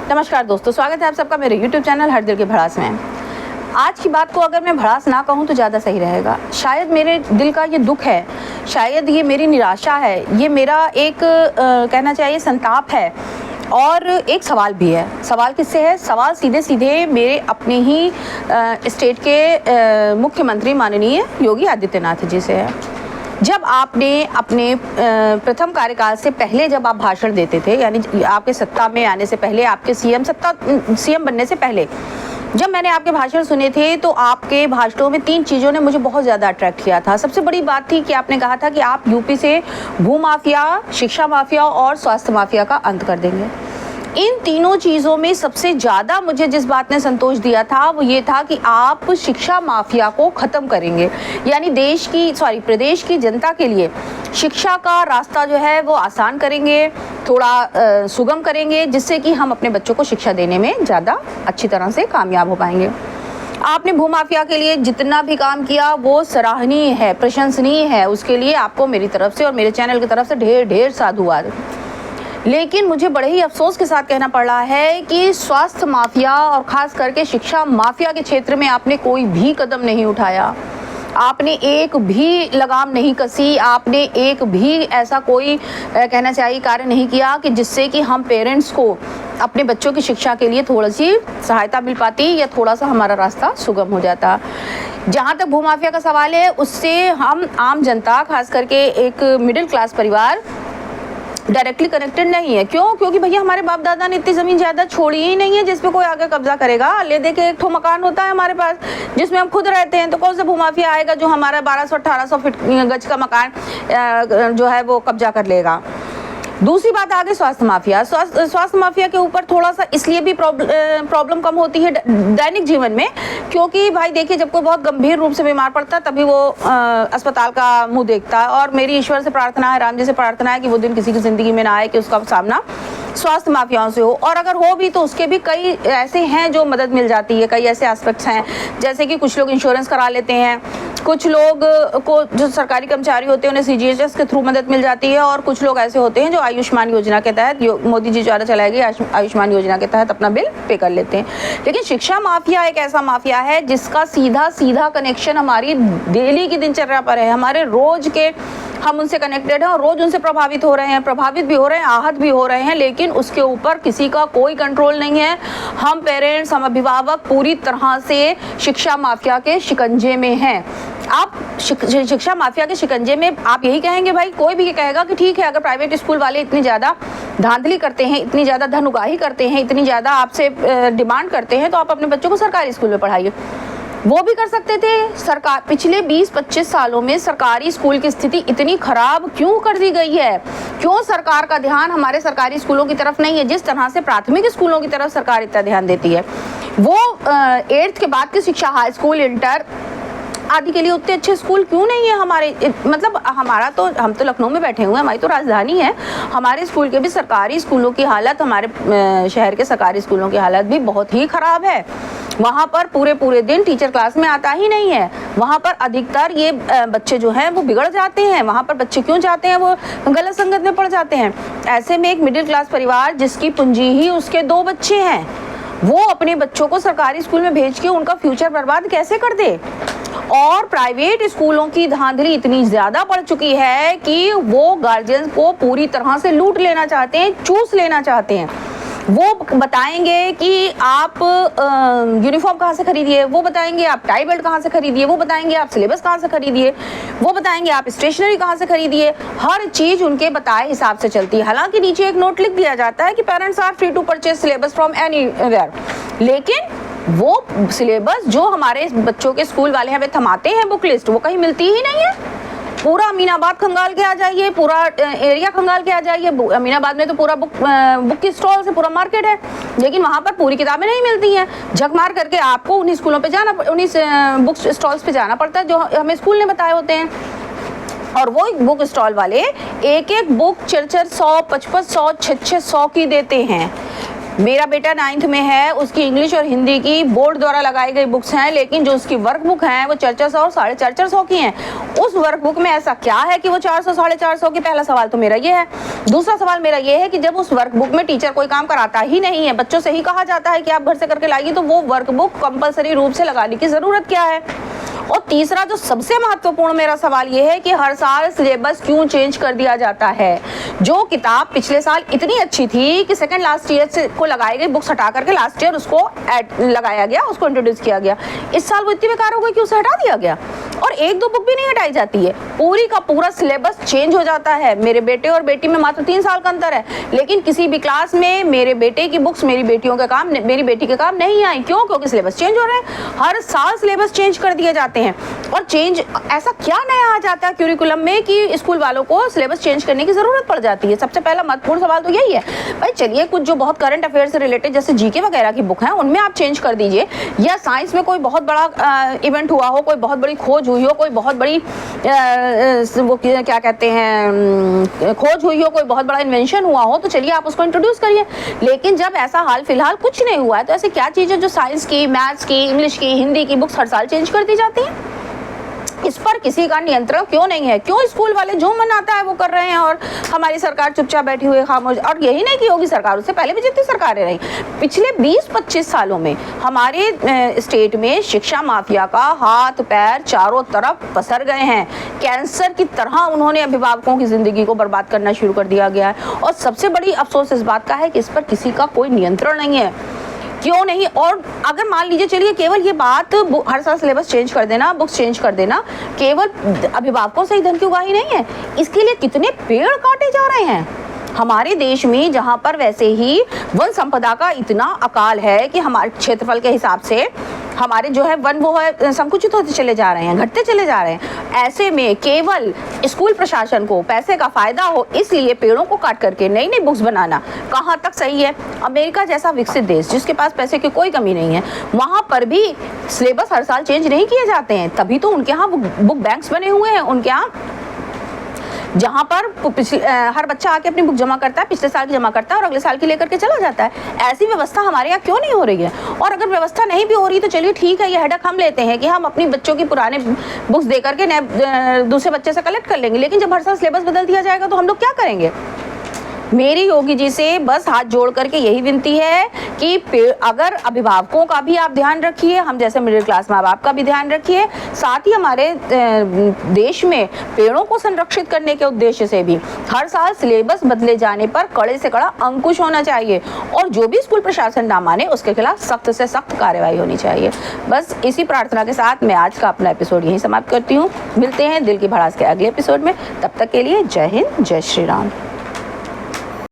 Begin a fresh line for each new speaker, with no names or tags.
नमस्कार दोस्तों, स्वागत है आप सबका मेरे YouTube चैनल हर दिल के भड़ास में। आज की बात को अगर मैं भड़ास ना कहूँ तो ज़्यादा सही रहेगा। शायद मेरे दिल का ये दुख है, शायद ये मेरी निराशा है, ये मेरा एक कहना चाहिए संताप है और एक सवाल भी है। सवाल किससे है? सवाल सीधे सीधे मेरे अपने ही स्टेट के मुख्यमंत्री माननीय योगी आदित्यनाथ जी से है। जब आपने अपने प्रथम कार्यकाल से पहले जब आप भाषण देते थे, यानी आपके सत्ता में आने से पहले, आपके सीएम बनने से पहले जब मैंने आपके भाषण सुने थे तो आपके भाषणों में 3 चीज़ों ने मुझे बहुत ज़्यादा अट्रैक्ट किया था। सबसे बड़ी बात थी कि आपने कहा था कि आप यूपी से भू माफिया, शिक्षा माफिया और स्वास्थ्य माफिया का अंत कर देंगे। इन तीनों चीज़ों में सबसे ज़्यादा मुझे जिस बात ने संतोष दिया था वो ये था कि आप शिक्षा माफिया को ख़त्म करेंगे, यानी प्रदेश की जनता के लिए शिक्षा का रास्ता जो है वो आसान करेंगे, थोड़ा सुगम करेंगे, जिससे कि हम अपने बच्चों को शिक्षा देने में ज़्यादा अच्छी तरह से कामयाब हो पाएंगे। आपने भूमाफिया के लिए जितना भी काम किया वो सराहनीय है, प्रशंसनीय है। उसके लिए आपको मेरी तरफ से और मेरे चैनल की तरफ से ढेर ढेर साधुवाद। लेकिन मुझे बड़े ही अफसोस के साथ कहना पड़ रहा है कि स्वास्थ्य माफिया और ख़ास करके शिक्षा माफिया के क्षेत्र में आपने कोई भी कदम नहीं उठाया, आपने एक भी लगाम नहीं कसी, आपने एक भी ऐसा कोई कहना चाहिए कार्य नहीं किया कि जिससे कि हम पेरेंट्स को अपने बच्चों की शिक्षा के लिए थोड़ी सी सहायता मिल पाती या थोड़ा सा हमारा रास्ता सुगम हो जाता। जहाँ तक भूमाफिया का सवाल है, उससे हम आम जनता, खास करके एक मिडिल क्लास परिवार डायरेक्टली कनेक्टेड नहीं है। क्यों? क्योंकि भैया हमारे बाप दादा ने इतनी ज़मीन ज़्यादा छोड़ी ही नहीं है जिस पे कोई आगे कब्जा करेगा। ले दे के एक ठो मकान होता है हमारे पास जिसमें हम खुद रहते हैं, तो कौन सा भूमाफिया आएगा जो हमारा 1200-1800 फीट गज का मकान जो है वो कब्जा कर लेगा। दूसरी बात आ गई स्वास्थ्य माफिया। स्वास्थ्य माफिया के ऊपर थोड़ा सा इसलिए भी प्रॉब्लम कम होती है दैनिक जीवन में, क्योंकि भाई देखिए जब कोई बहुत गंभीर रूप से बीमार पड़ता है तभी वो अस्पताल का मुंह देखता है। और मेरी ईश्वर से प्रार्थना है, राम जी से प्रार्थना है कि वो दिन किसी की ज़िंदगी में ना आए कि उसका सामना स्वास्थ्य माफियाओं से हो। और अगर हो भी तो उसके भी कई ऐसे हैं जो मदद मिल जाती है, कई ऐसे एस्पेक्ट्स हैं, जैसे कि कुछ लोग इंश्योरेंस करा लेते हैं, कुछ लोग को जो सरकारी कर्मचारी होते हैं उन्हें CGHS के थ्रू मदद मिल जाती है, और कुछ लोग ऐसे होते हैं जो आयुष्मान योजना के तहत, मोदी जी द्वारा चलाई गई आयुष्मान योजना के तहत अपना बिल पे कर लेते हैं। लेकिन शिक्षा माफिया एक ऐसा माफिया है जिसका सीधा कनेक्शन हमारी डेली की दिनचर्या पर है, हमारे रोज के हम उनसे कनेक्टेड हैं और रोज उनसे प्रभावित हो रहे हैं, प्रभावित भी हो रहे हैं, आहत भी हो रहे हैं, लेकिन उसके ऊपर किसी का कोई कंट्रोल नहीं है। हम पेरेंट्स, हम अभिभावक पूरी तरह से शिक्षा माफिया के शिकंजे में हैं। आप शिक्षा माफिया के शिकंजे में आप यही कहेंगे, भाई कोई भी ये कहेगा कि ठीक है, अगर प्राइवेट स्कूल वाले इतनी ज़्यादा धांधली करते हैं, इतनी ज़्यादा धन उगाही करते हैं, इतनी ज़्यादा आपसे डिमांड करते हैं, तो आप अपने बच्चों को सरकारी स्कूल में पढ़ाइए। वो भी कर सकते थे। सरकार पिछले 20-25 सालों में सरकारी स्कूल की स्थिति इतनी खराब क्यों कर दी गई है? क्यों सरकार का ध्यान हमारे सरकारी स्कूलों की तरफ नहीं है? जिस तरह से प्राथमिक स्कूलों की तरफ सरकार इतना ध्यान देती है, वो 8th के बाद की शिक्षा, हाई स्कूल, इंटर आदि के लिए उतने अच्छे स्कूल क्यों नहीं है हमारे? मतलब हम तो लखनऊ में बैठे हुए हैं, हमारी तो राजधानी है। हमारे स्कूल के भी सरकारी स्कूलों की हालत, हमारे शहर के सरकारी स्कूलों की हालत भी बहुत ही खराब है। वहाँ पर पूरे दिन टीचर क्लास में आता ही नहीं है। वहाँ पर अधिकतर ये बच्चे जो हैं वो बिगड़ जाते हैं। वहाँ पर बच्चे क्यों जाते हैं? वो गलत संगत में पड़ जाते हैं। ऐसे में एक मिडिल क्लास परिवार जिसकी पूंजी ही उसके 2 बच्चे हैं, वो अपने बच्चों को सरकारी स्कूल में भेज के उनका फ्यूचर बर्बाद कैसे कर दे? और प्राइवेट स्कूलों की धांधली इतनी ज़्यादा बढ़ चुकी है कि वो गार्जियंस को पूरी तरह से लूट लेना चाहते हैं, चूस लेना चाहते हैं। वो बताएंगे कि आप यूनिफॉर्म कहाँ से खरीदिए, वो बताएंगे आप टाई बेल्ट कहाँ से खरीदिए, वो बताएंगे आप सिलेबस कहाँ से खरीदिए, वो बताएंगे आप स्टेशनरी कहाँ से खरीदिए। हर चीज़ उनके बताए हिसाब से चलती है। हालांकि नीचे एक नोट लिख दिया जाता है कि parents are free to purchase syllabus from anywhere, लेकिन वो सिलेबस जो हमारे बच्चों के स्कूल वाले हमें थमाते हैं, बुक लिस्ट, वो कहीं मिलती ही नहीं है। पूरा अमीनाबाद खंगाल के आ जाइए, पूरा एरिया खंगाल के आ जाइए। अमीनाबाद में तो पूरा बुक की स्टॉल से पूरा मार्केट है, लेकिन वहाँ पर पूरी किताबें नहीं मिलती हैं। झक मार करके आपको उन्हीं स्कूलों पे जाना, उन्हीं बुक स्टॉल्स पे जाना पड़ता है जो हमें स्कूल ने बताए होते हैं। और वो बुक स्टॉल वाले एक बुक 400, 500, 600 की देते हैं। मेरा बेटा 9th में है, उसकी इंग्लिश और हिंदी की बोर्ड द्वारा लगाई गई बुक्स हैं, लेकिन जो उसकी वर्क बुक हैं वो 400 और 450 की हैं। उस वर्क बुक में ऐसा क्या है कि वो 400 450 की? पहला सवाल तो मेरा ये है। दूसरा सवाल मेरा ये है कि जब उस वर्क बुक में टीचर कोई काम कराता ही नहीं है, बच्चों से ही कहा जाता है कि आप घर से करके लाइए, तो वो वर्क बुक कंपलसरी रूप से लगाने की जरूरत क्या है? और तीसरा जो सबसे महत्वपूर्ण मेरा सवाल ये है कि हर साल सिलेबस क्यों चेंज कर दिया जाता है? जो किताब पिछले साल इतनी अच्छी थी कि सेकंड लास्ट ईयर को लगाई गई बुक्स हटा करके लास्ट ईयर उसको लगाया गया, उसको इंट्रोड्यूस किया गया, इस साल वो इतनी बेकार हो गई कि उसे हटा दिया गया। और एक दो बुक भी नहीं हटाई जाती है, पूरी का पूरा सिलेबस चेंज हो जाता है। मेरे बेटे और बेटी में मात्र 3 साल का अंतर है, लेकिन किसी भी क्लास में मेरे बेटे की बुक्स मेरी मेरी बेटी के काम नहीं आई। क्यों? क्योंकि सिलेबस चेंज हो रहे हैं। हर साल सिलेबस चेंज कर दिए जाते हैं। और चेंज ऐसा क्या नया आ जाता है क्यूरिकुलम में कि स्कूल वालों को सिलेबस चेंज करने की जरूरत पड़ जाती है? सबसे पहला महत्वपूर्ण सवाल तो यही है। भाई चलिए, कुछ जो बहुत करंट अफेयर से रिलेटेड जैसे जीके वगैरह की बुक है उनमें आप चेंज कर दीजिए, या साइंस में कोई बहुत बड़ा इवेंट हुआ हो, कोई बहुत बड़ी खोज हुई हो, कोई बहुत बड़ी वो क्या कहते हैं खोज हुई हो, कोई बहुत बड़ा इन्वेंशन हुआ हो, तो चलिए आप उसको इंट्रोड्यूस करिए। लेकिन जब ऐसा हाल फिलहाल कुछ नहीं हुआ है, तो ऐसे क्या चीज़ है जो साइंस की, मैथ्स की, इंग्लिश की, हिंदी की बुक्स हर साल चेंज कर दी जाती हैं? इस पर किसी का नियंत्रण क्यों नहीं है? क्यों स्कूल वाले जो मन आता है वो कर रहे हैं और हमारी सरकार चुपचाप बैठी हुई है, खामोश? और यही नहीं कि होगी सरकार, उससे पहले भी जितनी सरकारें रही, पिछले 20-25 सालों में हमारे स्टेट में शिक्षा माफिया का हाथ पैर चारों तरफ पसर गए हैं। कैंसर की तरह उन्होंने अभिभावकों की जिंदगी को बर्बाद करना शुरू कर दिया गया है। और सबसे बड़ी अफसोस इस बात का है कि इस पर किसी का कोई नियंत्रण नहीं है। क्यों नहीं? और अगर मान लीजिए, चलिए केवल ये बात हर साल सिलेबस चेंज कर देना, बुक्स चेंज कर देना, केवल अभिभावकों से ही धन की उगाही नहीं है, इसके लिए कितने पेड़ काटे जा रहे हैं हमारे देश में, जहां पर वैसे ही वन संपदा का इतना अकाल है कि हमारे क्षेत्रफल के हिसाब से हमारे जो है वन वो है संकुचित होते चले जा रहे हैं, घटते चले जा रहे हैं। ऐसे में केवल स्कूल प्रशासन को पैसे का फायदा हो, इसलिए पेड़ों को काट करके नई नई बुक्स बनाना कहाँ तक सही है? अमेरिका जैसा विकसित देश जिसके पास पैसे की कोई कमी नहीं है, वहाँ पर भी सिलेबस हर साल चेंज नहीं किए जाते हैं। तभी तो उनके यहाँ बुक बैंक्स बने हुए हैं, उनके यहाँ जहाँ पर हर बच्चा आके अपनी बुक जमा करता है, पिछले साल की जमा करता है और अगले साल की लेकर के चला जाता है। ऐसी व्यवस्था हमारे यहाँ क्यों नहीं हो रही है? और अगर व्यवस्था नहीं भी हो रही तो चलिए ठीक है, ये हेडक हम लेते हैं कि हम अपनी बच्चों की पुराने बुक्स दे करके नए दूसरे बच्चे से कलेक्ट कर लेंगे, लेकिन जब हर साल सिलेबस बदल दिया जाएगा तो हम लोग क्या करेंगे? मेरी योगी जी से बस हाथ जोड़ करके यही विनती है कि अगर अभिभावकों का भी आप ध्यान रखिए, हम जैसे मिडिल क्लास माँ बाप का भी ध्यान रखिए, साथ ही हमारे देश में पेड़ों को संरक्षित करने के उद्देश्य से भी हर साल सिलेबस बदले जाने पर कड़े से कड़ा अंकुश होना चाहिए और जो भी स्कूल प्रशासन ना माने उसके खिलाफ सख्त से सख्त कार्रवाई होनी चाहिए। बस इसी प्रार्थना के साथ मैं आज का अपना एपिसोड यहीं समाप्त करती हूँ। मिलते हैं दिल की भड़ास के अगले एपिसोड में, तब तक के लिए जय हिंद, जय श्री राम।